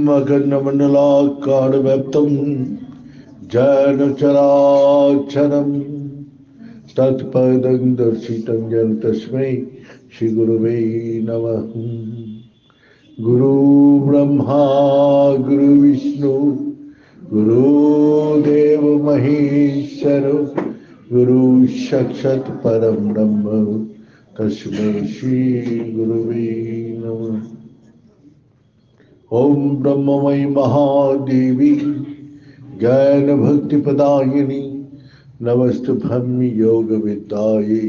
मकरन्दमण्डलाकारव्याप्तं येन चराचरं तत्पदं दर्शितं येन तस्मै श्रीगुरवे नमः। गुरु ब्रह्मा गुरु विष्णु गुरुदेव महेश्वर गुरु साक्षात् परम ब्रह्म तस्मै श्री गुरुवे नमः। ओम ब्रह्ममयी महादेवी ज्ञान भक्ति प्रदायिनी नमस्तुभ्यं योग विद्यायै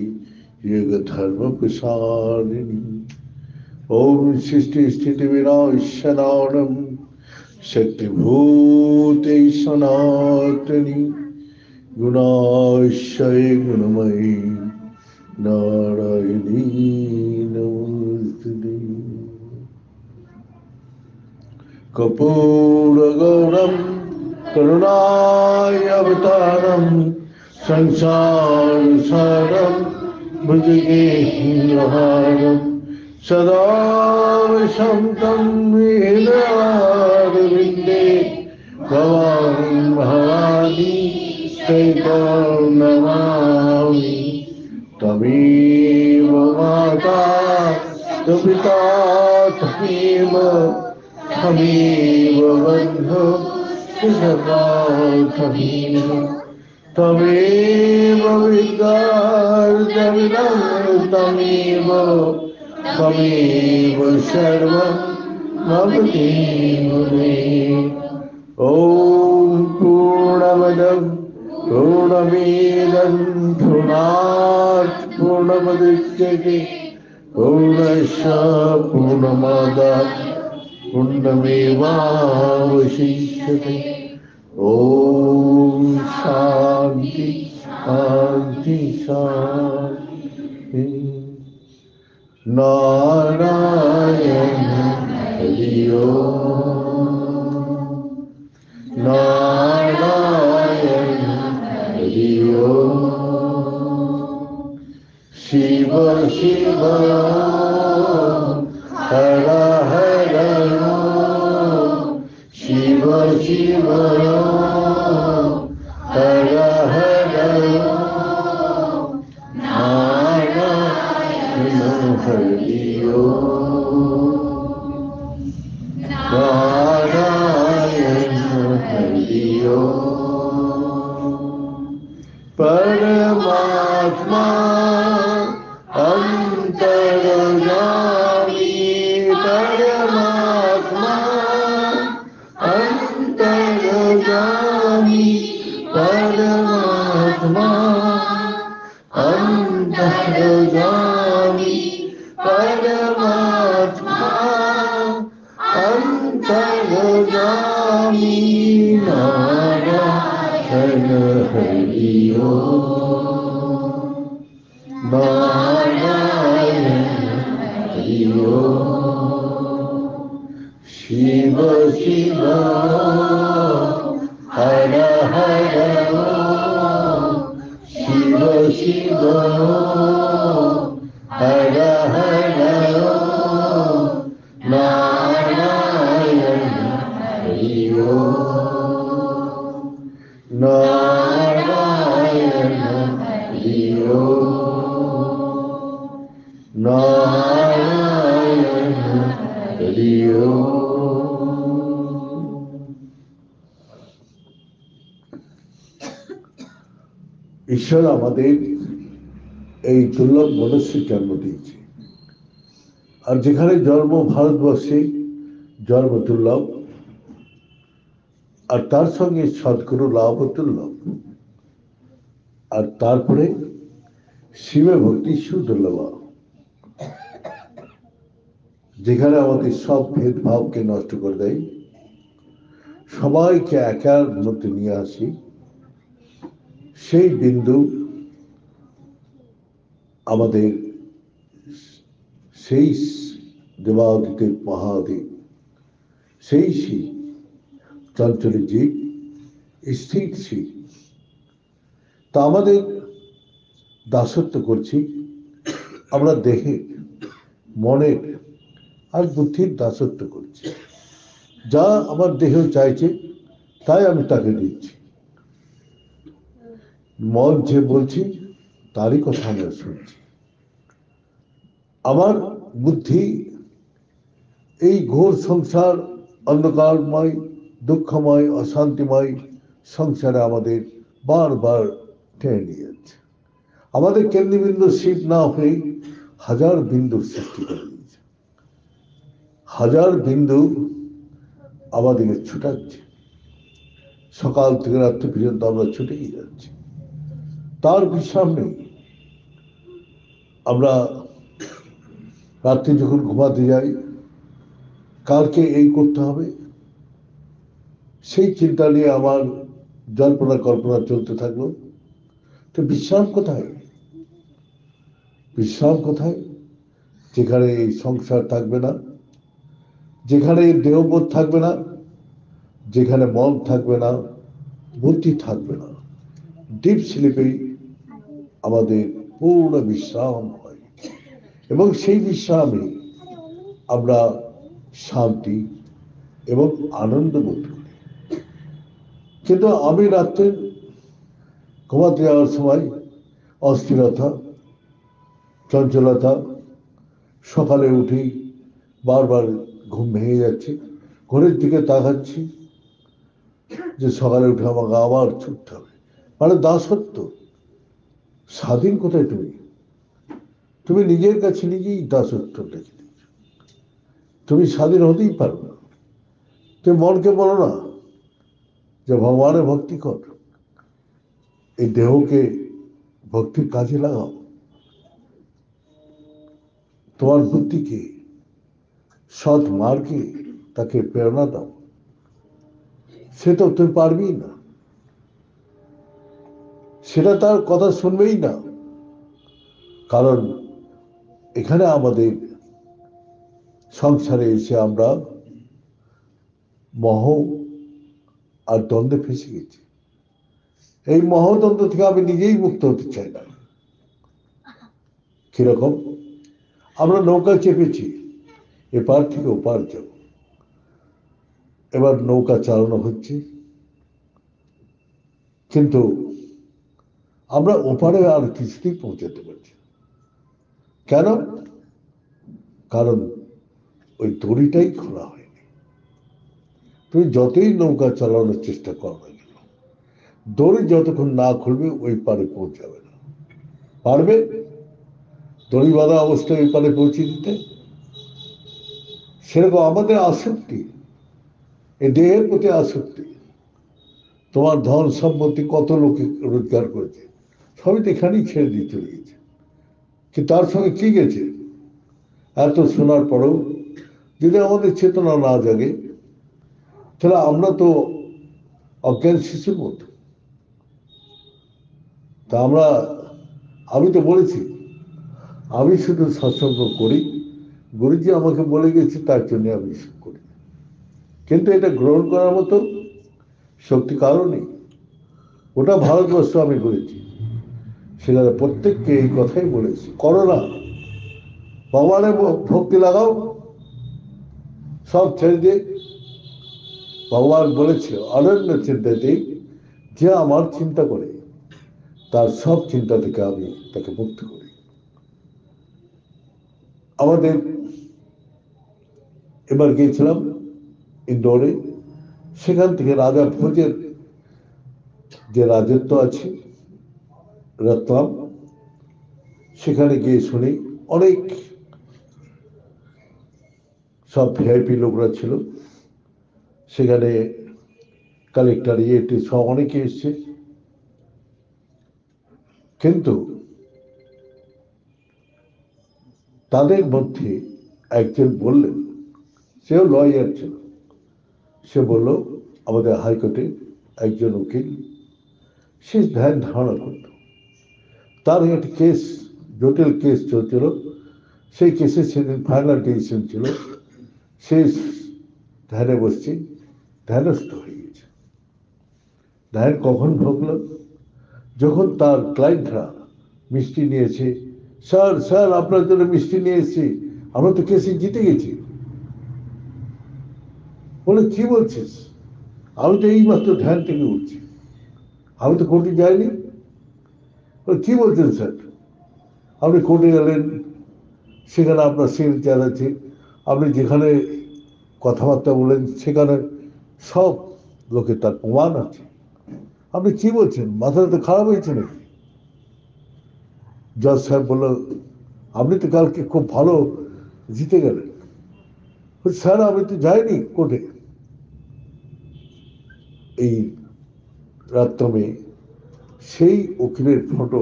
योग धर्म प्रसारिणी। ओम सृष्टि स्थिति विनाशनानं शक्तिभूते सनातनी गुणाश्रये गुणमयी नारायणी नमोस्तुते। कर्पूरगौरं करुणाय अवतारं संसारसारं भुजगेन्द्रहारं सदा वसन्तं हृदयारविन्दे भवानी भवानी सैतं नमामि। तमेव माता पिता तमेव तमेव बन्धु सखा तमेव तमेव विद्यार्थिनं तमेव तमेव सर्वं मम देवमे। ॐ पूर्णमदं पूर्णमिदं पूर्णात् पूर्णमुदच्यते पूर्णस्य पूर्णमादाय पूर्णमेवावशिष्यते। ॐ शान्ति शान्ति शान्ति। नारायण हरि ओम नारायण हरि ओम। शिव शिव हर हर शिव शिव हर हर नारायण हरि ओम नारायण हरि ओम। परमात्मा अंतर्यामी परमात्मा अंतर्यामी परमात्मा अंतर्यामी परमात्मा अंतर्यामी नारायण हरि ओम नारायण हरि ओम। शिव शिव हर हर शिव शिव हर हर नारायण हरि ओम नारायण हरि ओम नारायण हरि ओम। ঈশ্বর আমাদের এই দুর্লভ মনুষ্যের জন্ম দিয়েছে, আর যেখানে জন্ম ভারতবর্ষে জন্ম দুর্লভ, আর তার সঙ্গে সদ্গুরু লাভ দুর্লভ, আর তারপরে শিবে ভক্তি সুদুর্লভ, যেখানে আমাদের সব ভেদভাবকে নষ্ট করে দেয়, সবাইকে একার মধ্যে নিয়ে আসি, সেই বিন্দু আমাদের সেই দেবাদিতের মহাদেব, সেই শিব, চঞ্চল জীব, স্থির শিব। তা আমাদের দাসত্ব করছি আমরা দেহের, মনের আর বুদ্ধির দাসত্ব করছি। যা আমার দেহ চাইছে তাই আমি তাকে দিচ্ছি। মন যে বলছি তারই কথা আমরা শুনছি। আমার বুদ্ধি এই ঘোর সংসার, অন্ধকারময়, দুঃখময়, অশান্তিময় সংসারে আমাদের বারবার টেনে নিয়ে যাচ্ছে। আমাদের কেন্দ্রবিন্দু শিব না হয়ে হাজার বিন্দুর সৃষ্টি করে দিয়েছে। হাজার বিন্দু আমাদেরকে ছুটাচ্ছে। সকাল থেকে রাত্রি পর্যন্ত আমরা ছুটেই যাচ্ছি, তার বিশ্রাম নেই। আমরা রাত্রি যখন ঘুমাতে যাই, কালকে এই করতে হবে, সেই চিন্তা নিয়ে আমার জল্পনা কল্পনা চলতে থাকলো। তো বিশ্রাম কোথায়? বিশ্রাম কোথায়? যেখানে এই সংসার থাকবে না, যেখানে দেহবোধ থাকবে না, যেখানে মন থাকবে না, বুদ্ধি থাকবে না, ডিপ স্লিপেই আমাদের পূর্ণ বিশ্রাম হয়। এবং সেই বিশ্রামে আমরা শান্তি এবং আনন্দ বোধ করি। কিন্তু আমি রাত্রে ঘুমাতে যাওয়ার সময় অস্থিরতা, চঞ্চলতা, সকালে উঠেই বারবার ঘুম ভেঙে যাচ্ছে, ঘরের দিকে তাকাচ্ছি যে সকালে উঠে আমাকে আবার ছুটতে হবে। মানে দাসত্ব। স্বাধীন কোথায় তুমি? তুমি নিজের কাছে নিজেই দাসত্ব রেখে দিচ্ছ। তুমি স্বাধীন হতেই পারো না। তুমি মনকে বলো না যে ভগবানের ভক্তি কর, এই দেহকে ভক্তির কাজে লাগাও। তোমার বুদ্ধিকে সৎ মার্গে তাকে প্রেরণা দাও। সে তো তুমি পারবেই না, সেটা তার কথা শুনবেই না। কারণ এখানে আমাদের সংসারে এসে আমরা মোহ আর দ্বন্দ্বে ফেসে গেছি। এই মহদ্বন্দ্ব থেকে আমি নিজেই মুক্ত হতে চাই না। কিরকম? আমরা নৌকা চেপেছি, এপার থেকে ওপার যাব। এবার নৌকা চালানো হচ্ছে, কিন্তু আমরা ওপারে আর কিছুতেই পৌঁছাতে পারছি না। কেন? কারণ ওই দড়িটাই খোলা হয়নি। তুমি যতই নৌকা চালানোর চেষ্টা করো না কেন, দড়ি যতক্ষণ না খুলবে ওই পারে পৌঁছাবে না। পারবে দড়ি বাঁধা অবস্থায় ওই পারে পৌঁছে দিতে? সেরকম আমাদের আসক্তি, এই দেহের প্রতি আসক্তি। তোমার ধন সম্পত্তি কত লোকে রোজগার করেছে, সবই তো এখানেই ছেড়ে দিয়ে চলে গেছে। কি তার সঙ্গে কি গেছে? এত শোনার পরেও যদি আমাদের চেতনা না জাগে, তাহলে আমরা তো অজ্ঞান শিশুর মতো। তা আমি তো বলেছি, আমি শুধু সৎসঙ্গ করি, গুরুজি আমাকে বলে গেছে তার জন্য আমি করি। কিন্তু এটা গ্রহণ করার মতো শক্তি কারো নেই। ওটা ভারতবর্ষ আমি করেছি, সেখানে প্রত্যেককে এই কথাই বলেছি, করো না, ভগবানের ভক্তি লাগাও, সব ছেড়ে দিয়ে। ভগবান বলেছে অনন্য চিন্তাতেই যে আমার চিন্তা করে তার সব চিন্তা থেকে আমি তাকে মুক্ত করি। আমাদের এবার গিয়েছিলাম ইন্দোরে, সেখান থেকে রাজা ভোজের যে রাজত্ব আছে রতলাম, সেখানে গিয়ে শুনি অনেক সব ভিআইপি লোকরা ছিল সেখানে, কালেক্টর ইয়েটি সব অনেকে এসছে। কিন্তু তাদের মধ্যে একজন বললেন, সেও লয়ার ছিল, সে বলল আমাদের হাইকোর্টে একজন উকিল, সে ধ্যান ধারণা করত, তার একটি কেস, জটিল কেস চলছিল, সেই কেসে সেদিন ফাইনাল ডিসিশন ছিল, সে ধ্যানে বসছে, ধ্যানস্থ হয়ে গেছে। ধ্যান কখন ঢুকল? যখন তার ক্লায়েন্টরা মিষ্টি নিয়েছে, স্যার স্যার আপনার জন্য মিষ্টি নিয়ে এসেছি, আমরা তো কেসে জিতে গেছি। বলে কি বলছিস, আমি তো এইমাত্র ধ্যান থেকে উঠছি, আমি তো কোর্টে যাইনি। বলে কি বলছেন স্যার, আপনি কোর্টে গেলেন, সেখানে আপনার সিগনেচার আছে, আপনি যেখানে কথাবার্তা বলেন সেখানে সব লোকে তার প্রমাণ আছে, আপনি কি বলছেন, মাথাটা তো খারাপ হয়েছে নাকি? জজ সাহেব বলল, আপনি তো কালকে খুব ভালো জিতে গেলেন। স্যার আমি তো যাইনি কোর্টে। এই রাত্রমে সেই উকিলের ফটো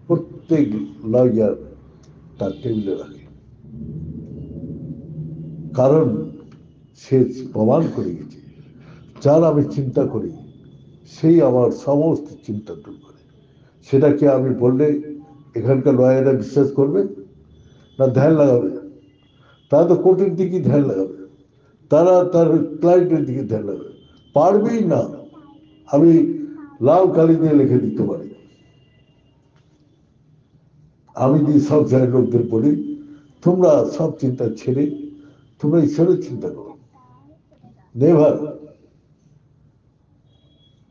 প্রত্যেক লয়ার তার টেবিলে রাখে, কারণ সে প্রমাণ করে গেছে যার আমি চিন্তা করি সেই আমার সমস্ত চিন্তা দূর করে। সেটাকে আমি বললে এখানকার লয়াররা বিশ্বাস করবে না ধ্যান লাগাবে? তারা তো কোর্টের দিকেই ধ্যান লাগাবে, তারা তার ক্লায়েন্টের দিকে ধ্যান লাগাবে, পারবেই না। আমি লাল কালি দিয়ে লিখে দিতে পারি, আমি যে সব জায়গায় লোকদের বলি তোমরা সব চিন্তা ছেড়ে তোমরা ঈশ্বরের চিন্তা করো, নেভার,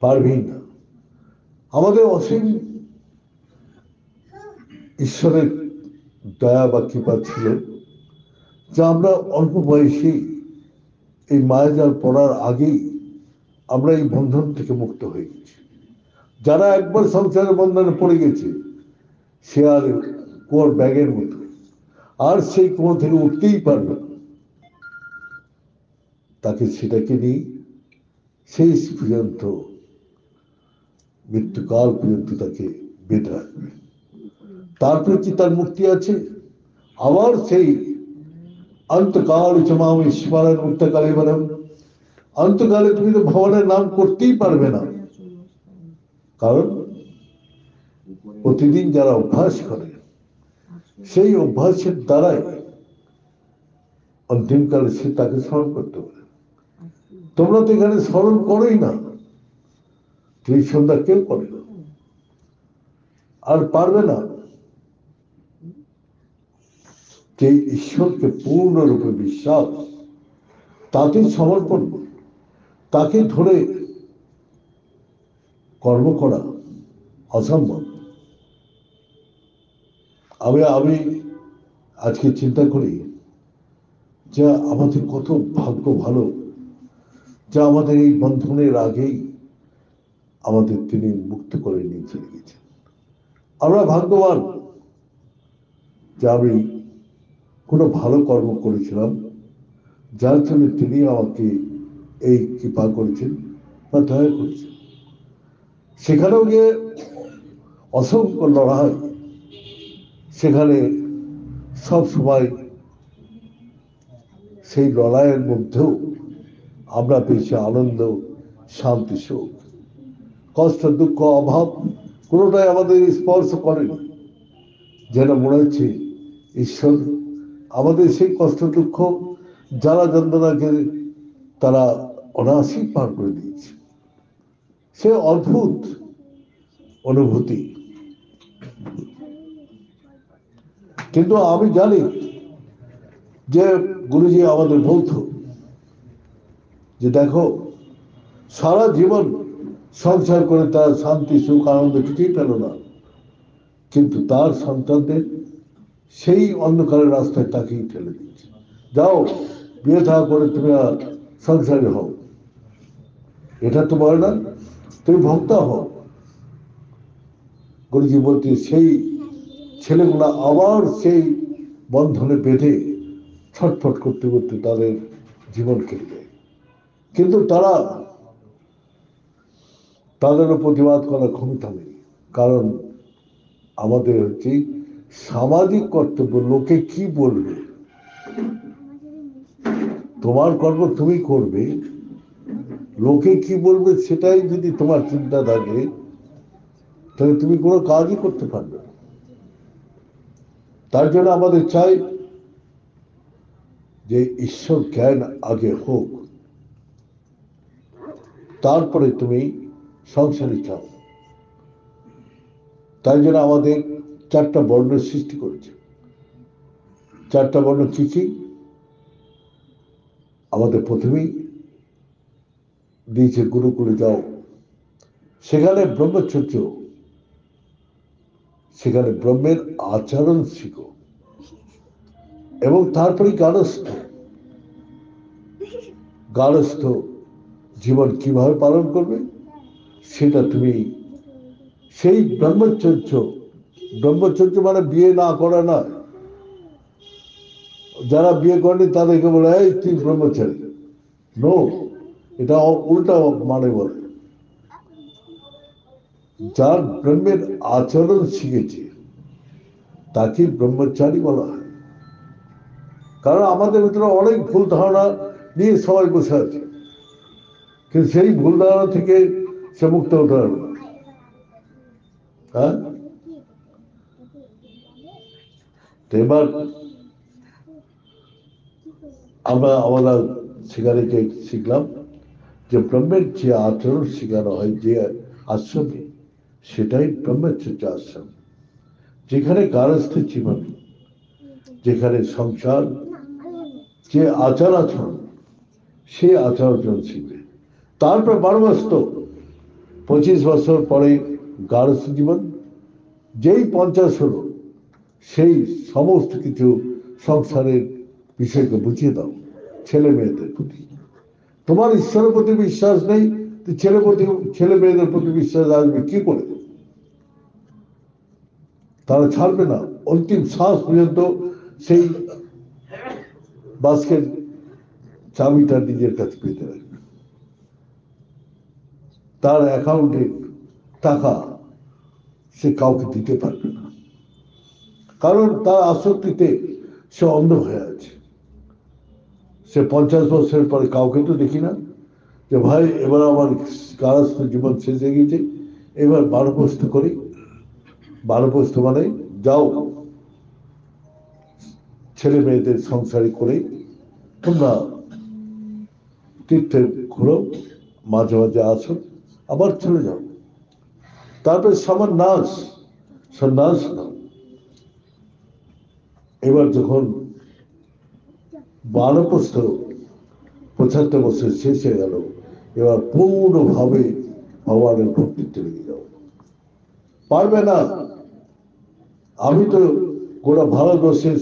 পারবেই না। আমাদের অসীম ঈশ্বরের দয়া বা কৃপা ছিল যে আমরা অল্প বয়সে এই মায়াজাল পড়ার আগেই আমরা এই বন্ধন থেকে মুক্ত হয়ে গেছি। যারা একবার সংসারের বন্ধনে পড়ে গেছে সে আর কুয়োর ব্যাগের মতো, আর সেই কুয়ো থেকে উঠতেই পারবে না, তাকে সেটাকে নিয়ে শেষ পর্যন্ত মৃত্যুকাল পর্যন্ত তাকে বেঁধে রাখবে। তারপরে কি তার মুক্তি আছে? আবার সেই অন্তকাল চমাম স্মরণ মুক্তকালে বলম, অন্তকালে তুমি তো ভগবানের নাম করতেই পারবে না, কারণ প্রতিদিন যারা অভ্যাস করে সেই অভ্যাসের দ্বারাই অন্তিমকালে সে তাকে স্মরণ করতে পারে। তোমরা তো এখানে স্মরণ করোই না, এই সন্ধ্যা কেউ করে না, আর পারবে না। যে ঈশ্বরকে পূর্ণরূপে বিশ্বাস, তাকে সমর্পণ, তাকে ধরে কর্ম করা অসম্ভব। আমি আজকে চিন্তা করি যে আমাদের কত ভাগ্য ভালো, যে আমাদের এই বন্ধনের আগেই আমাদের তিনি মুক্ত করে নিয়ে চলে গেছেন। আমরা ভাগ্যবান যে আমি কোনো ভালো কর্ম করেছিলাম যার জন্য তিনি আমাকে এই কৃপা করেছেন বা দয়া করেছেন। সেখানেও গিয়ে অসংখ্য লড়াই, সেখানে সব সময় সেই লড়াইয়ের মধ্যেও আমরা পেয়েছি আনন্দ, শান্তি, সুখ। কষ্ট, দুঃখ, অভাব কোনোটাই আমাদের স্পর্শ করেনি, যেন মনে হচ্ছে ঈশ্বর আমাদের সেই কষ্ট, দুঃখ, জ্বালা যন্ত্রণাকে তারা অনায়াসেই পার করে দিয়েছে। সে অদ্ভুত অনুভূতি। কিন্তু আমি জানি যে গুরুজি আমাদের বলতো যে দেখো, সারা জীবন সংসার করে তার শান্তি, সুখ, আনন্দ কিছুই পেল না, কিন্তু তার সন্তানদের সেই অন্ধকারের রাস্তায় তাকেই ঠেলে দিচ্ছে। যাও বিয়ে থা করে তুমি আর সংসারী হও, এটা তো বলে না তুমি ভক্তা হও। গুরুজি বলতে সেই ছেলেগুলা আবার সেই বন্ধনে বেঁধে ছটফট করতে করতে তাদের জীবন কেটে যায়, কিন্তু তারা তাদেরও প্রতিবাদ করার ক্ষমতা নেই, কারণ আমাদের হচ্ছে সামাজিক কর্তব্য। লোকে কি বলবে, তোমার কর্ম তুমি করবে, লোকে কি বলবে সেটাই যদি তোমার চিন্তা থাকে তাহলে তুমি কোনো কাজই করতে পারবে না। তার জন্য আমাদের চাই যে ঈশ্বর জ্ঞান আগে হোক, তারপরে তুমি সংসারে চাও। তাই জন্য আমাদের চারটা বর্ণের সৃষ্টি করেছে। চারটা বর্ণ কি কি? আমাদের প্রথমেই দিয়েছে গুরুকুলে যাও, সেখানে ব্রহ্মচর্য, সেখানে ব্রহ্মের আচরণ শিখো, এবং তারপরে গার্হস্থ জীবন কিভাবে পালন করবে সেটা তুমি সেই ব্রহ্মচর্য মানে বিয়ে না করা নয়। যারা বিয়ে করেনি তাদেরকে বলে এই তুই ব্রহ্মচারী, নো, এটা উল্টা মানে বলে। যার ব্রহ্মের আচরণ শিখেছে তাকে ব্রহ্মচারী বলা হয়। কারণ আমাদের ভিতরে অনেক ভুল ধারণা নিয়ে সবাই বসে আছে, কিন্তু সেই ভুল ধারণা থেকে সে মুক্ত হতে পারবে না। হ্যাঁ, এবার আমরা সেখানে শিখলাম যে ব্রহ্মের যে আচরণ শেখানো হয় যে আশ্রমে, সেটাই ব্রহ্মচর্য আশ্রম, যেখানে গার্হস্থ জীবন, যেখানে সংসার, যে আচার আচরণ, সে আচার আচরণ শিখবে। তারপর 25 বছর পরে গার্হস্থ জীবন, যেই 50 হলো সেই সমস্ত কিছু সংসারের বিষয়কে বুঝিয়ে দাও ছেলে মেয়েদের প্রতি। তোমার ঈশ্বরের প্রতি বিশ্বাস নেই, ছেলে মেয়েদের প্রতি বিশ্বাস আসবে কি করে? তারা ছাড়বে না, অন্তিম শ্বাস পর্যন্ত সেই বাস্কের চাবিটা নিজের কাছে পেতে রাখবে। তার অ্যাকাউন্টে টাকা সে কাউকে দিতে পারবে না, কারণ তার আসক্তিতে সে অন্ধ হয়ে আছে। সে 50 বছরের পরে কাউকে তো দেখি না যে ভাই এবার আমার গার্হস্থ জীবন শেষ হয়ে গেছে, এবার বারোপস্ত করি। বারোপস্ত মানে যাও ছেলে মেয়েদের সংসারী করে তোমরা তীর্থে ঘুরো, মাঝে মাঝে আসো, আবার চলে যাও। তারপরে সন্ন্যাস নাও। এবার যখন বারোপস্ত 75 বছর শেষ হয়ে গেল, এবার পূর্ণভাবে ভগবানের ভক্তিতে লেগে যাও। পারবে না। আমি তো গোটা ভারতবর্ষের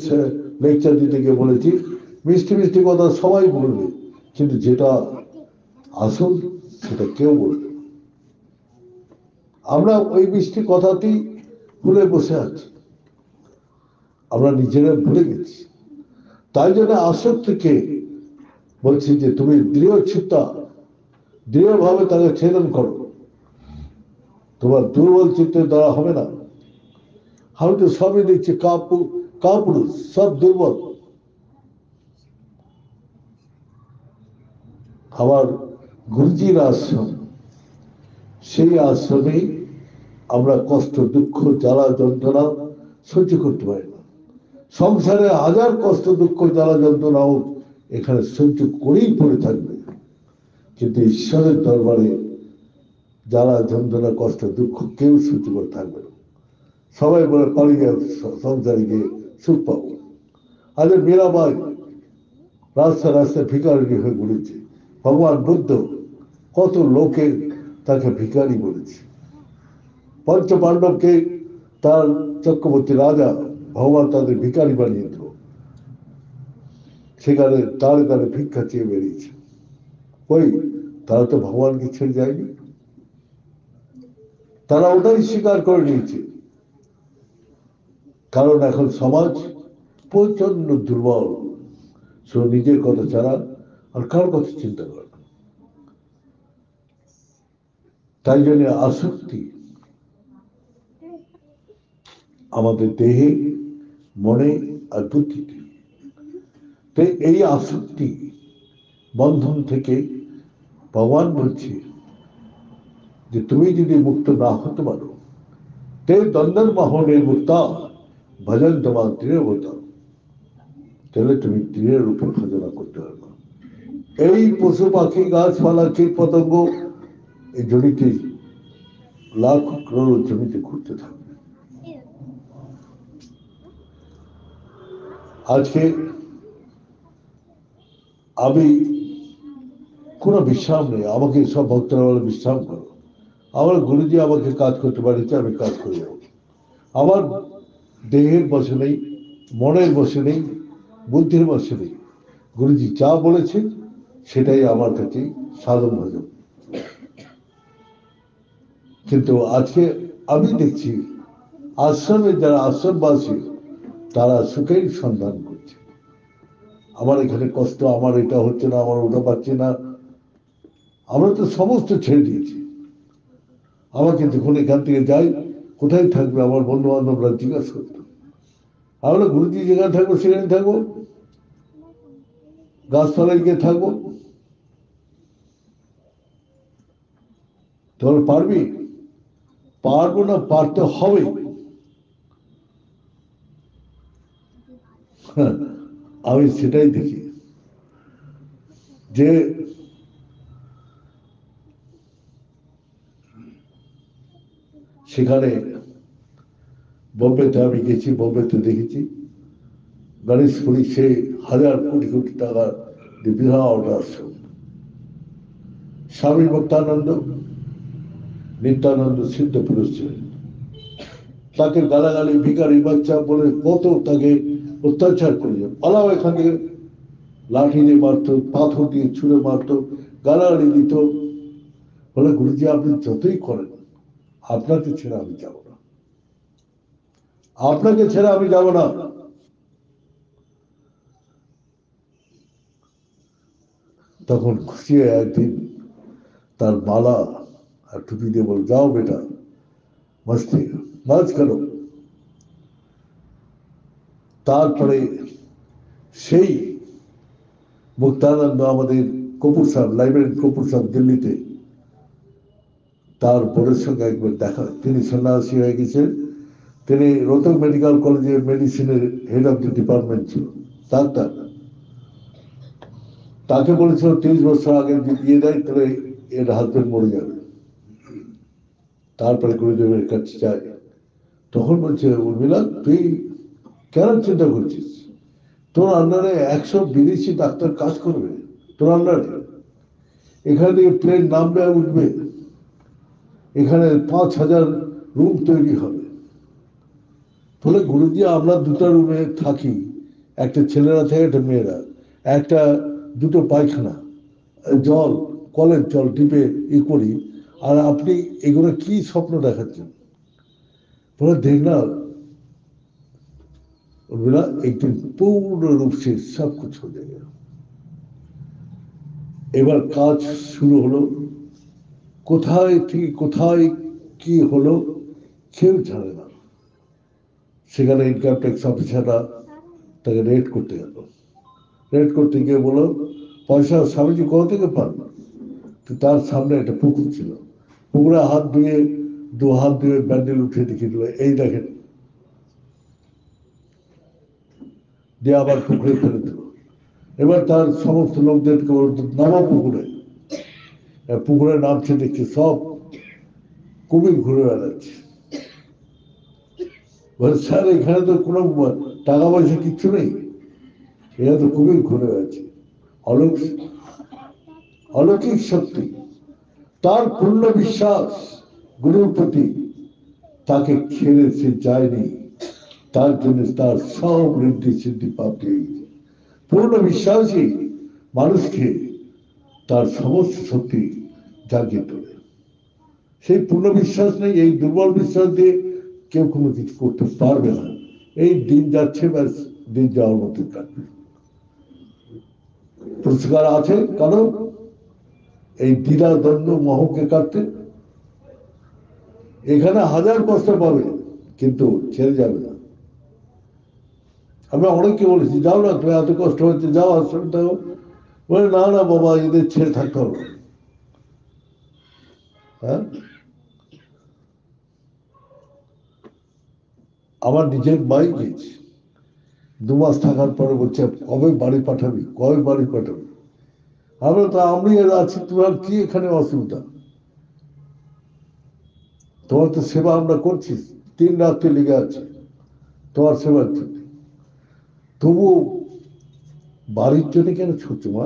লেকচার দিতে গিয়ে বলেছি, মিষ্টি মিষ্টি কথা সবাই বলবে, কিন্তু যেটা আসল সেটা কেউ বলবে। আমরা ওই মিষ্টি কথাটি ভুলে বসে আছি, আমরা নিজেরা ভুলে গেছি। তাই জন্য আসক্তিকে বলছি যে তুমি দৃঢ়ভাবে তাকে ছেদন করো। তোমার দুর্বল চিত্তের দ্বারা হবে না। আমি তো সবই দেখছি কাপুরুষ, সব দুর্বল। আমার গুরুজির আশ্রম, সেই আশ্রমে আমরা কষ্ট, দুঃখ, জ্বালা, যন্ত্রণা সহ্য করতে পারি না। সংসারে হাজার কষ্ট, দুঃখ, জ্বালা, যন্ত্রণাও এখানে সহ্য করেই পড়ে থাকবে, কিন্তু ঈশ্বরের দরবারে জ্বালা, যন্ত্রণা, কষ্ট, দুঃখ কেউ সহ্য করে থাকবে না। সবাই বলে পালিয়ে সংসারে গিয়ে সুখ পাবো। আজ মীরাবাই রাস্তায় ভিকারি হয়ে ঘুরেছে। ভগবান বুদ্ধ কত লোকে তাকে ভিকারি বলেছে। পঞ্চপাণ্ডবকে তার চক্রবর্তী রাজা ভগবান তাদের ভিকারি বানিয়ে দিল, সেখানে তারে তারে ভিক্ষা চেয়ে বেরিয়েছে। ওই তারা তো ভগবানকে ছেড়ে যায়নি, তারা ওটাই স্বীকার করে নিয়েছে। কারণ এখন সমাজ প্রচন্ড দুর্বল, শুধু নিজের কথা ছাড়া আর কার কথা চিন্তা করে না। তাই জন্য আসক্তি আমাদের দেহে, মনে আর বুদ্ধিতে। তো এই আসক্তি বন্ধন থেকে ভগবান বলছে যে তুমি যদি মুক্ত না হতে পারো, তে দ্বন্দ্ব মোহনের মুক্তা ভজন তোমার দৃঢ় হতো, তাহলে তুমি দৃঢ় রূপে ভজনা করতে পারবে। এই পশু পাখি, গাছপালা, কীট পতঙ্গ এই জমিতে লাখ ক্রোড় জমিতে ঘুরতে থাকবে। আজকে আমি কোনো বিশ্রাম নেই। আমাকে সব ভক্তরা বলে বিশ্রাম করো। আমার গুরুজি আমাকে কাজ করতে পারিতে আমি কাজ করে যাবো। আমার দেহের বসে নেই, মনের বসে নেই, বুদ্ধির বসে নেই। গুরুজি যা বলেছেন সেটাই আমার কাছে সাধন ভজন। কিন্তু আজকে আমি দেখছি আশ্রমে যারা আশ্রমবাসী তারা সুখের সন্ধান করছে। আমার এখানে কষ্ট, আমার এটা হচ্ছে না, আমার ওটা পাচ্ছি না। আমরা তো সমস্ত ছেড়ে দিয়েছি। আমাকে যখন এখান থেকে যাই, কোথায় থাকবে আমার বন্ধু বান্ধবরা জিজ্ঞাসা করতো। আমরা গুরুজি যেখানে থাকবো সেখানে থাকবো, গাছতলায় গিয়ে থাকবো। তোমরা পারবি? পারবো না, পারতে হবে। আমি সেটাই দেখি যে সেখানে বোম্বেতে আমি গেছি, বোম্বেতে দেখেছি গণেশপুরী সে 1000 কোটি কোটি টাকার বিরাট আশ্রম। স্বামী ভক্তানন্দ, নিত্যানন্দ সিদ্ধ পুরুষ ছিলেন। তাকে গালাগালি ভিখারি বাচ্চা বলে কত তাকে অত্যাচার করেছে। পালাও এখান থেকে, লাঠি দিয়ে মারতো, পাথর দিয়ে ছুঁড়ে মারতো, গালাগালি দিত। বলে গুরুজি আপনি যতই করেন, আপনাকে ছেড়ে আমি যাব না, আপনাকে ছেড়ে আমি যাব না। তখন খুশি হয়ে একদিন তার মালা আর টুপি দিয়ে বলে যাও বেটা, মস্তি নাচ করো। তারপরে সেই মুক্তানন্দ আমাদের কপুর সাহেব, লাইব্রেরি কপুর সাহেব দিল্লিতে, তার বোনের সঙ্গে একবার দেখা। তিনি সন্ন্যাসী হয়ে গেছেন। তিনি রোহতক মেডিকেল কলেজের মেডিসিনের হেড অফ দি ডিপার্টমেন্ট ছিল, ডাক্তার। তাকে বলেছিল 30 বছর আগে যদি দিয়ে দেয় তাহলে এর হাজবেন্ড মরে যাবে। তারপরে গুরুদেবের কাছে যায়। তখন বলছে উর্মিলা তুই কেন চিন্তা করছিস? তোর আন্ডারে 100 বিদেশি ডাক্তার কাজ করবে তোর আন্ডারে। এখানে থেকে প্লেন নামবে আর উঠবে। এখানে 5000 রুম তৈরি হবে। বলে গুরুজি আমরা দুটো রুমে থাকি, একটা ছেলেরা থাকে একটা মেয়েরা, একটা দুটো পায়খানা, জল কলের জল টিপে করি। আর আপনি এগুলো কি স্বপ্ন দেখাচ্ছেন? বলে দেখ না उर्मिला, एक दिन पूर्ण रूप से सब कुछ हो जाएगा। এবার কাজ শুরু হলো। কোথায় থেকে কোথায় কি হলো কেউ জানে না। সেখানে ইনকাম ট্যাক্স অফিসাররা তাকে রেড করতে গেল। রেড করতে গিয়ে বলো পয়সা স্বামীজি কোথা থেকে পান? তো তার সামনে একটা পুকুর ছিল। পুকুরে হাত ধুয়ে, 2 হাত ধুয়ে ব্যান্ডেল উঠে দেখিয়ে দিল এই দেখেন, দিয়ে আবার পুকুরে ফেলে দিল। এবার তার সমস্ত লোকদেরকে নামা পুকুরে। পুকুরে নামছে, দেখছে সব কুমির ঘুরে বেড়াচ্ছে। স্যার এখানে তো কোনো টাকা পয়সা কিচ্ছু নেই, এরা তো কুমির ঘুরে বেড়াচ্ছে। অলৌকিক অলৌকিক শক্তি, তার পূর্ণ বিশ্বাস গুরুর প্রতি, তাকে ছেড়ে সে যায়নি। তার জন্য তার সব ঋদ্ধি সিদ্ধি প্রাপ্তি হয়েছে। পূর্ণ বিশ্বাসই মানুষকে তার সমস্ত শক্তি জাগিয়ে তোলে। সেই পূর্ণ বিশ্বাস নেই, এই দুর্বল বিশ্বাস দিয়ে কেউ কোনো কিছু করতে পারবে না। এই দিন যাচ্ছে, ব্যাস দিন যাওয়ার মতো কাটবে। পুরস্কার আছে কারণ এই দ্বিধা দ্বন্দ্ব মোহকে কাটতে। এখানে 1000 কষ্ট পাবে কিন্তু ছেড়ে যাবে না। আমরা অনেককে বলেছি যাও না, তুমি এত কষ্ট হচ্ছে যাও আশ্রমে থাকো। বলে না না বাবা, এদের ছেড়ে থাকতে হবে। হ্যাঁ, আমার নিজের মাই গিয়েছে, 2 মাস থাকার পরে বলছে কবে বাড়ি পাঠাবি, কবে বাড়ি পাঠাবি। আমরা তো আমি আছি, তোমার কি এখানে অসুবিধা? তোমার তো সেবা আমরা করছি, 3 রাত্রি লেগে আছে তোমার সেবার জন্য। তবু বাড়ির জন্য কেন ছুটছো মা?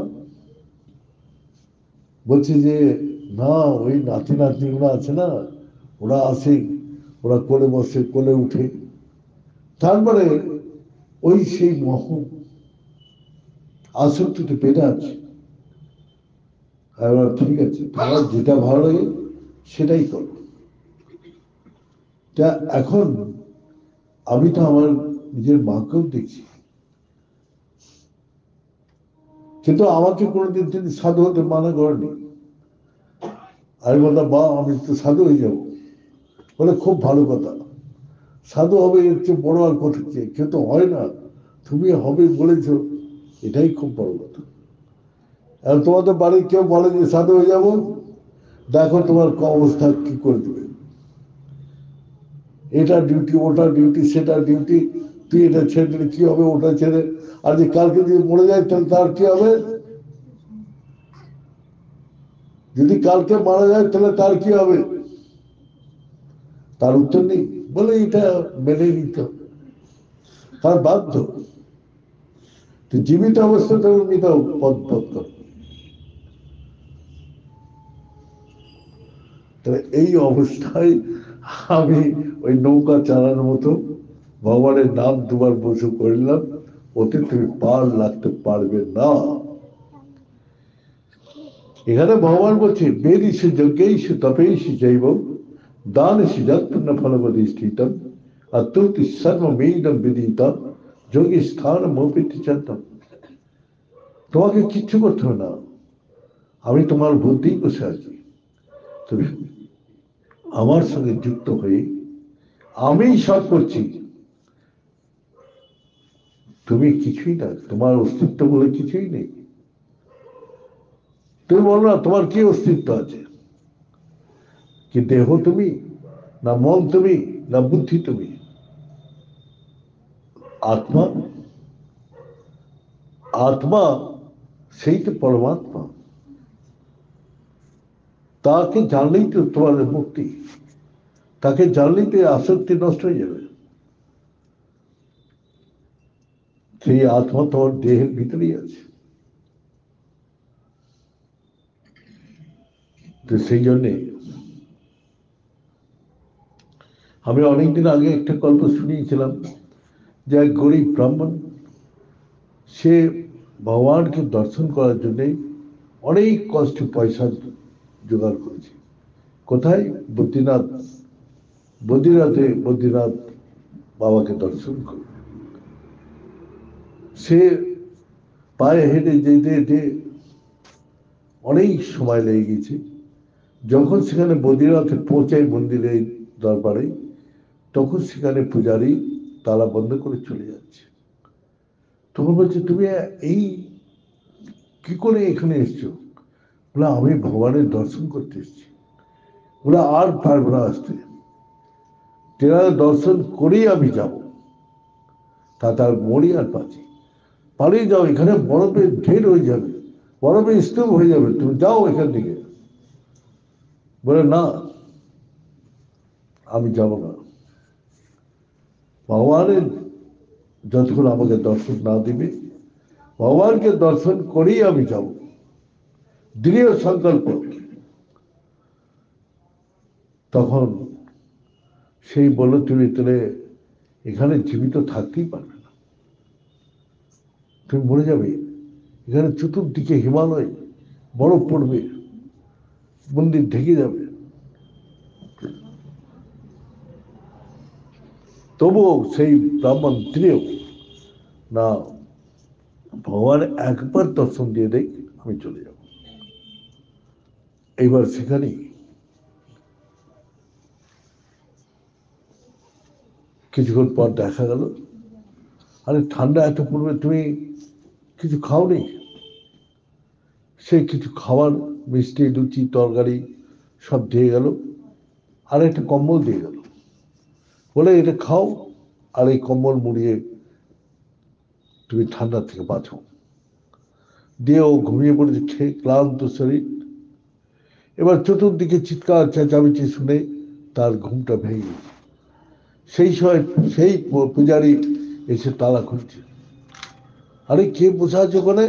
বলছে যে না, ওই নাতি নাতনিগুলো আছে না, ওরা আসে, ওরা কোলে বসে, কোলে উঠে। তারপরে ওই সেই মোহ আসক্তিতে বেড়ে আছে। আর ঠিক আছে, তোমার যেটা ভালো লাগে সেটাই করো। তা এখন আমি তো আমার নিজের মাকেও দেখছি, কিন্তু আমাকে কোনোদিন তিনি সাধু হতে মানা করেনি। আমি বললাম, বা আমি তো সাধু হয়ে যাবো। বলে খুব ভালো কথা, সাধু হবে এর চেয়ে বড় আর কথা কি, কেউ তো হয় না, তুমি হবে বলেছ, এটাই খুব বড় কথা। আর তোমাদের বাড়ির কেউ বলে যে সাধু হয়ে যাবো, দেখো তোমার অবস্থা কি করে দেবে। এটা ডিউটি, ওটা ডিউটি, সেটা ডিউটি, তুই এটা ছেড়ে দিলে কি হবে, ওটা ছেড়ে, আর যে কালকে যদি মরে যায় তাহলে তার কি হবে, যদি কালকে মারা যায় তাহলে তার কি হবে। তার উত্তর নেই, বলে এটা মেনে নিতে হবে, তার বাধ্য। তো জীবিত অবস্থাতে নিতে পদ পদ কর। তাহলে এই অবস্থায় আমি ওই নৌকা চালানোর মতো ভগবানের নাম দুবার বসে করলাম, ওতে তুমি পার লাগতে পারবে না। এখানে ভগবান বলছে বেদিষু যজ্ঞেষু তপেষু জৈব দানেষু যত্ন ফলবধিষ্ঠিতম অত্যুতি সর্বমেদম বিদিতম যোগী স্থান মৌপিতি চন্দম। তোমাকে কিচ্ছু করতে হবে না, আমি তোমার বুদ্ধি বসে আছি। তুমি আমার সঙ্গে যুক্ত হয়ে আমি সব করছি, তুমি কিছুই না, তোমার অস্তিত্ব বলে কিছুই নেই। তুমি বলো না তোমার কি অস্তিত্ব আছে, কি দেহ তুমি, না মন তুমি, না বুদ্ধি তুমি, আত্মা, আত্মা সেই তো পরমাত্মা। তাকে জানলেই তো তোমার মুক্তি, তাকে জানলেই তো আসক্তি নষ্ট হয়ে যাবে। সেই আত্মা তোমার দেহের ভিতরেই আছে। তো সেই জন্যে আমি অনেকদিন আগে একটা গল্প শুনিয়েছিলাম যে এক গরিব ব্রাহ্মণ, সে ভগবানকে দর্শন করার জন্যে অনেক কষ্টে পয়সা জোগাড় করেছে। কোথায়? বদ্রীনাথ, বদ্রীনাথে বদ্রীনাথ বাবাকে দর্শন করবে। সে পায়ে হেঁটে যেতে যেতে অনেক সময় লেগে গেছে। যখন সেখানে বদ্রীনাথে পৌঁছায় মন্দিরের দরবারে, তখন সেখানে পূজারী তালা বন্ধ করে চলে যাচ্ছে। তখন বলছে, তুমি এই কি করে এখানে এসছো? বলে, আমি ভগবানের দর্শন করতে এসেছি। বলে, আর পারবো না আসতে, তেনার দর্শন করেই আমি যাব, তা তার মরি আর বাঁচি। পালিয়ে যাও, এখানে বরফের ঢের হয়ে যাবে, বরফের স্তূপ হয়ে যাবে, তুমি যাও এখান থেকে। বলে, না, আমি যাব না, ভগবানের যতক্ষণ আমাকে দর্শন না দিবে, ভগবানকে দর্শন করেই আমি যাব, দৃঢ় সংকল্প। তখন সেই বলল, তুমি তাহলে এখানে জীবিত থাকতেই পারবে না, তুমি মরে যাবে। এখানে চতুর্দিকে হিমালয়, বরফ পড়বে, মন্দির ঢেকে যাবে। তবুও সেই ব্রাহ্মণ দৃঢ়, না, ভগবান একবার দর্শন দিয়ে দেয়, আমি চলে যাব। এইবার সেখানে কিছুক্ষণ পর দেখা গেল, আরে ঠান্ডা এত পূর্বে তুমি কিছু খাওনি। সে কিছু খাবার, মিষ্টি, লুচি, তরকারি সব দিয়ে গেল, আর একটা কম্বল দিয়ে গেল, বলে এটা খাও, আর এই কম্বল মুড়িয়ে তুমি ঠান্ডা থেকে বাঁচো। দিয়ে ও ঘুমিয়ে পড়েছে, খেয়ে ক্লান্ত শরীর। এবার চতুর্দিকে চিৎকার চেঁচামেচি শুনে তার ঘুমটা ভেঙে গেছে। সেই সময় সেই পূজারী এসে তালা খুলছে। আরে কে বসে আছে ওখানে?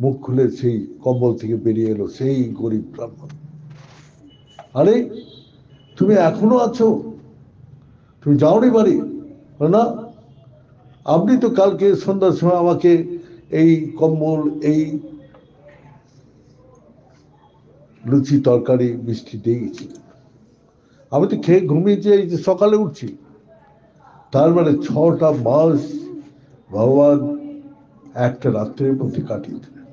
মুখ খুলে সেই কম্বল থেকে বেরিয়ে এলো সেই গরিব ব্রাহ্মণ। আরে তুমি এখনো আছো, তুমি যাওনি বাড়ি? না, আপনি তো কালকে সন্ধ্যার সময় আমাকে এই কম্বল, এই লুচি তরকারি মিষ্টি দিয়ে গেছিলেন। আমি তো খেয়ে ঘুমিয়েছি, এই যে সকালে উঠছি। তার মানে 6টা মাস ভগবান একটা রাত্রের মধ্যে কাটিয়ে দিলেন।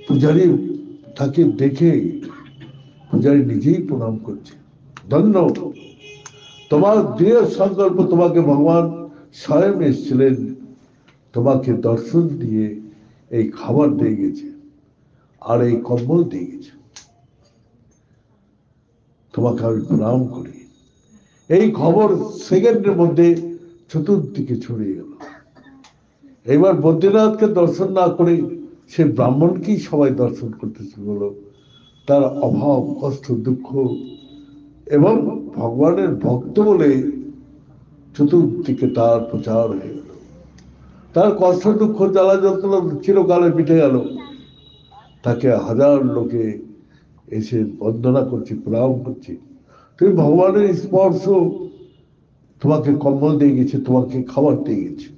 পূজারী তাকে দেখে পূজারী নিজেই প্রণাম করছে, ধন্য তোমার দৃঢ় সংকল্প, তোমাকে ভগবান স্বয়ং এসেছিলেন, তোমাকে দর্শন দিয়ে এই খাবার দিয়ে গেছে আর এই কম্বল দিয়ে গেছে, তোমাকে আমি প্রণাম করি। এই খবর সেকেন্ডের মধ্যে চতুর্দিকে ছড়িয়ে গেল। এবার বদ্রীনাথকে দর্শন না করে সে ব্রাহ্মণকেই সবাই দর্শন করতে শুরু হলো। তার অভাব, কষ্ট, দুঃখ এবং ভগবানের ভক্ত বলে চতুর্দিকে তার প্রচার হয়ে গেল। তার কষ্ট, দুঃখ, জ্বালা যন্ত্রণা চিরকালে মিটে গেল। তাকে হাজার লোকে এসে বন্দনা করছে, প্রণাম করছে। তুমি ভগবানের স্পর্শ, তোমাকে কম্বল দিয়ে গেছে, তোমাকে খাবার দিয়ে গেছে।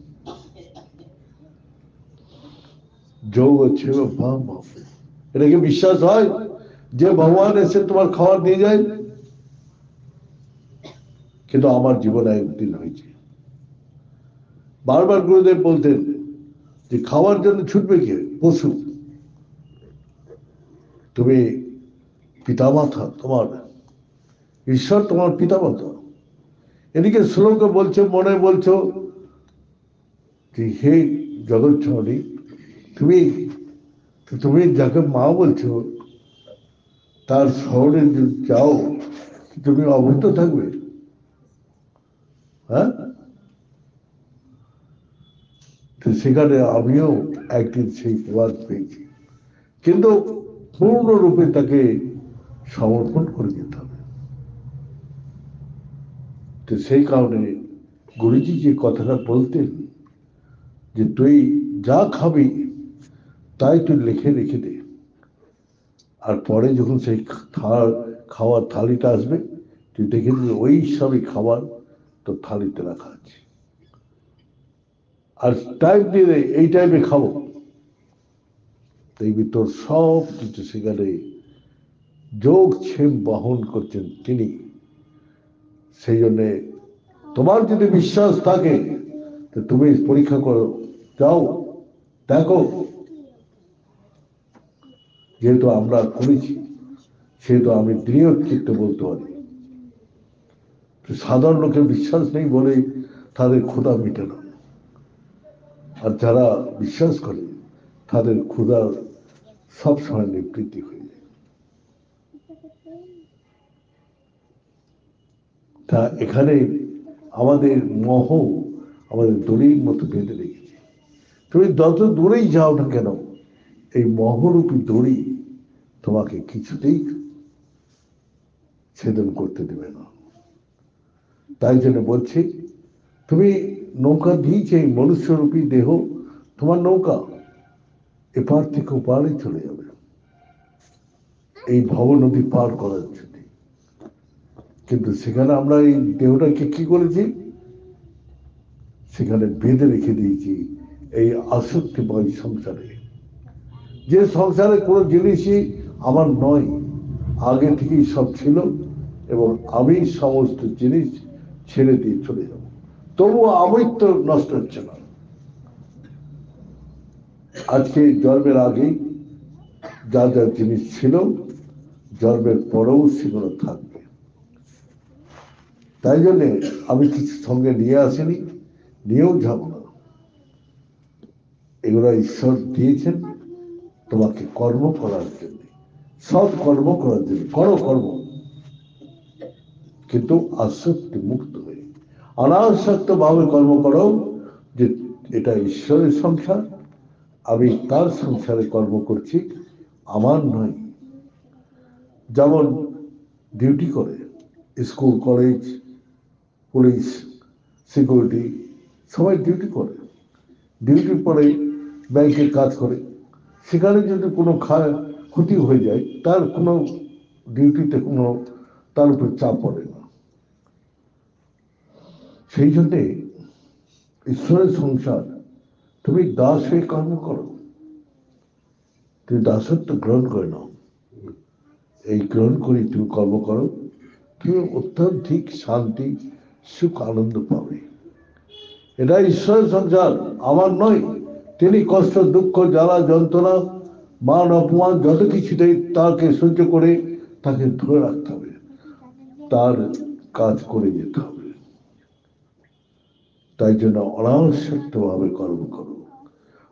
যোগ ছিল এটা কি বিশ্বাস হয় যে ভগবান এসে তোমার খাবার দিয়ে যায়? কিন্তু আমার জীবনে একদিন হয়েছে। বারবার গুরুদেব বলতেন যে খাওয়ার জন্য ছুটবে কে? পশু। তুমি পিতামাতা, তোমার ঈশ্বর তোমার পিতামাতা। এদিকে শ্লোকে বলছো, মনে বলছো যে হে জগৎ, তুমি তুমি যাকে মা বলছো তার শহরে যাও, তুমি অভুক্ত থাকবে? হ্যাঁ, তো সেখানে আমিও একদিন সেই প্রবাদ পেয়েছি, কিন্তু পূর্ণরূপে তাকে সমর্পণ করে যেতে হবে। তো সেই কারণে গুরুজি যে কথাটা বলতেন যে তুই যা খাবি তাই তুই লিখে রেখে দে, আর পরে যখন সেই খাওয়ার থালিটা আসবে তুই দেখে দিবি ওই সবই খাবার তোর থালিতে রাখা আছে, আর টাইম দিয়ে দে এই টাইমে খাবো, দেখবি তোর সব কিছু সেখানে যোগ ছেম বহন করছেন তিনি। সেই জন্যে তোমার যদি বিশ্বাস থাকে তো তুমি পরীক্ষা করো, যাও দেখো। যেহেতু আমরা করেছি সেহেতু আমি দৃঢ় চিত্তে বলতে পারি। সাধারণ লোকের বিশ্বাস নেই বলে তাদের ক্ষুধা মিটে না, আর যারা বিশ্বাস করে তাদের ক্ষুধা সবসময় নিবৃত্তি হয়ে যায়। তা এখানে আমাদের মোহ আমাদের দড়ির মতো বেঁধে রেখেছে। তুমি যত দূরেই যাও না কেন এই মোহরূপী দড়ি তোমাকে কিছুতেই ছেদন করতে দেবে না। তাই জন্য বলছি, তুমি নৌকা দিয়েছে এই মনুষ্যরূপী দেহ, তোমার নৌকা এপার থেকে ওপারে চলে যাবে এই ভব নদী পার করার জন্য। কিন্তু সেখানে আমরা এই দেহটাকে কি করেছি? সেখানে বেঁধে রেখে দিয়েছি এই আসক্তিময় সংসারে, যে সংসারে কোনো জিনিসই আমার নয়, আগে থেকেই সব ছিল এবং আমি সমস্ত জিনিস ছেড়ে দিয়ে চলে যাব, তবুও আমৃত্য নষ্ট হচ্ছে না। আজকে জন্মের আগেই যা যা জিনিস ছিল জন্মের পরেও সেগুলো থাকবে। তাই জন্যে আমি কিছু সঙ্গে নিয়ে আসিনি, নিয়েও যাব না। এগুলো ঈশ্বর দিয়েছেন তোমাকে কর্ম করার জন্য, সৎ কর্ম করার জন্য। করো কর্ম, কিন্তু আসক্তি মুক্ত হয়ে অনাসক্ত ভাবে কর্ম করো, যে এটা ঈশ্বরের সংসার, আমি তার সংসারে কর্ম করছি, আমার নয়। যেমন ডিউটি করে স্কুল, কলেজ, পুলিশ, সিকিউরিটি, সবাই ডিউটি করে। ডিউটির পরে ব্যাংকে কাজ করে, সেখানে যদি কোনো ক্ষতি হয়ে যায়, তার কোনো ডিউটিতে কোনো তার উপর চাপ পড়ে না। সেই জন্যে ঈশ্বরের সংসার, তুমি দাস হয়ে কর্ম করো, তুমি দাসত্ব গ্রহণ করে নাও। এই গ্রহণ করে তুমি কর্ম করো, তুমি অত্যধিক শান্তি, সুখ, আনন্দ পাবে। এটা ঈশ্বরের সংসার, আমার নয়। তিনি কষ্ট, দুঃখ, জ্বালা, যন্ত্রণা, মান, অপমান যত কিছুতেই তাকে সহ্য করে তাকে ধরে রাখতে হবে, তার কাজ করে যেতে হবে। তাই জন্য অনাসক্ত ভাবে কর্ম করো।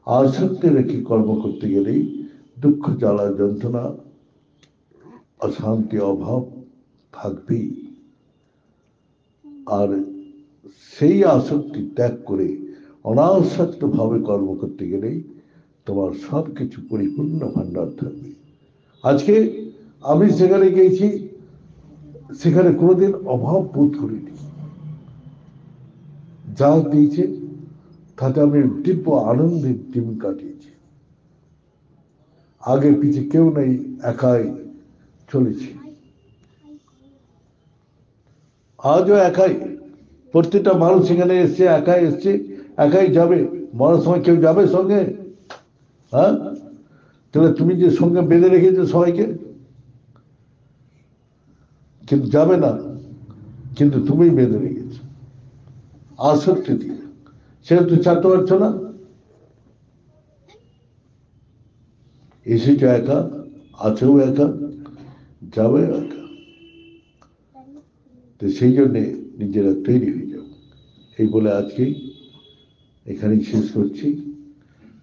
আসক্তি রেখে কর্ম করতে গেলেই দুঃখ, জ্বালা, যন্ত্রণা, অশান্তি, অভাব থাকবেই। আর সেই আসক্তি ত্যাগ করে অনাসক্ত ভাবে কর্ম করতে গেলেই তোমার সবকিছু পরিপূর্ণ ভান্ডার থাকবে। আজকে আমি সেখানে গিয়েছি, সেখানে কোনোদিন অভাব বোধ করিনি। যা দিয়েছে তাতে আমি দিব্য আনন্দের দিন কাটিয়েছি। আগে পিছে কেউ নেই, একাই চলেছি। আজও একাই, প্রত্যেকটা মানুষ এখানে এসছে, একাই এসছে, একাই যাবে। মরার সময় কেউ যাবে সঙ্গে? হ্যাঁ, তাহলে তুমি যে সঙ্গে বেঁধে রেখেছো সবাইকে, কিন্তু যাবে না, কিন্তু তুমি বেঁধে রেখেছো আসক্তি দিয়ে। সেটা তুই ছাড়তে পারছো না। এসেছো একা, আছেও একা, যাবে একা। তো সেই জন্যে নিজেরা তৈরি হয়ে যাও। এই বলে আজকে এখানেই শেষ করছি।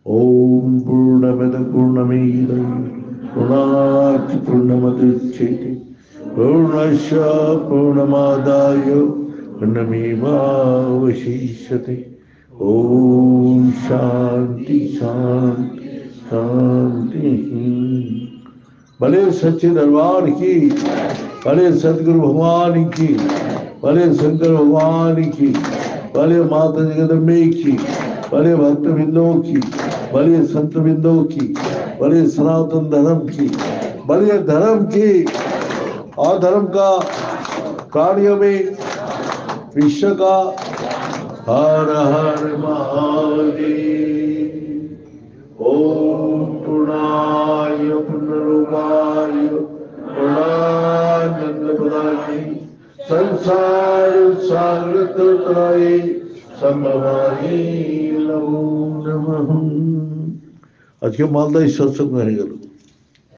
ওম পূর্ণমদ পূর্ণমিদং পূর্ণাৎ পূর্ণমুদচ্যতে পূর্ণস্য পূর্ণমাদায় পূর্ণমেবাবশিষ্যতে। ওম শান্তি শান্তি शांति। भले सच्चे दरबार की, भले सदगुरु भगवान की, भले शंकर भगवान की, भले माता जगदम्बे की, भले भक्त बिंदों की, भले संत बिंदों की, भले सनातन धर्म की, भले धर्म की और धर्म का प्राणियों में विश्व का। हर हर महादेव। ओम पूर्णाय पुनरुपाय पूर्णानंद प्रदाय संसार सागर तराय संभवाय नमो नमः। आज के मालदा सत्संग हয়ে গেল।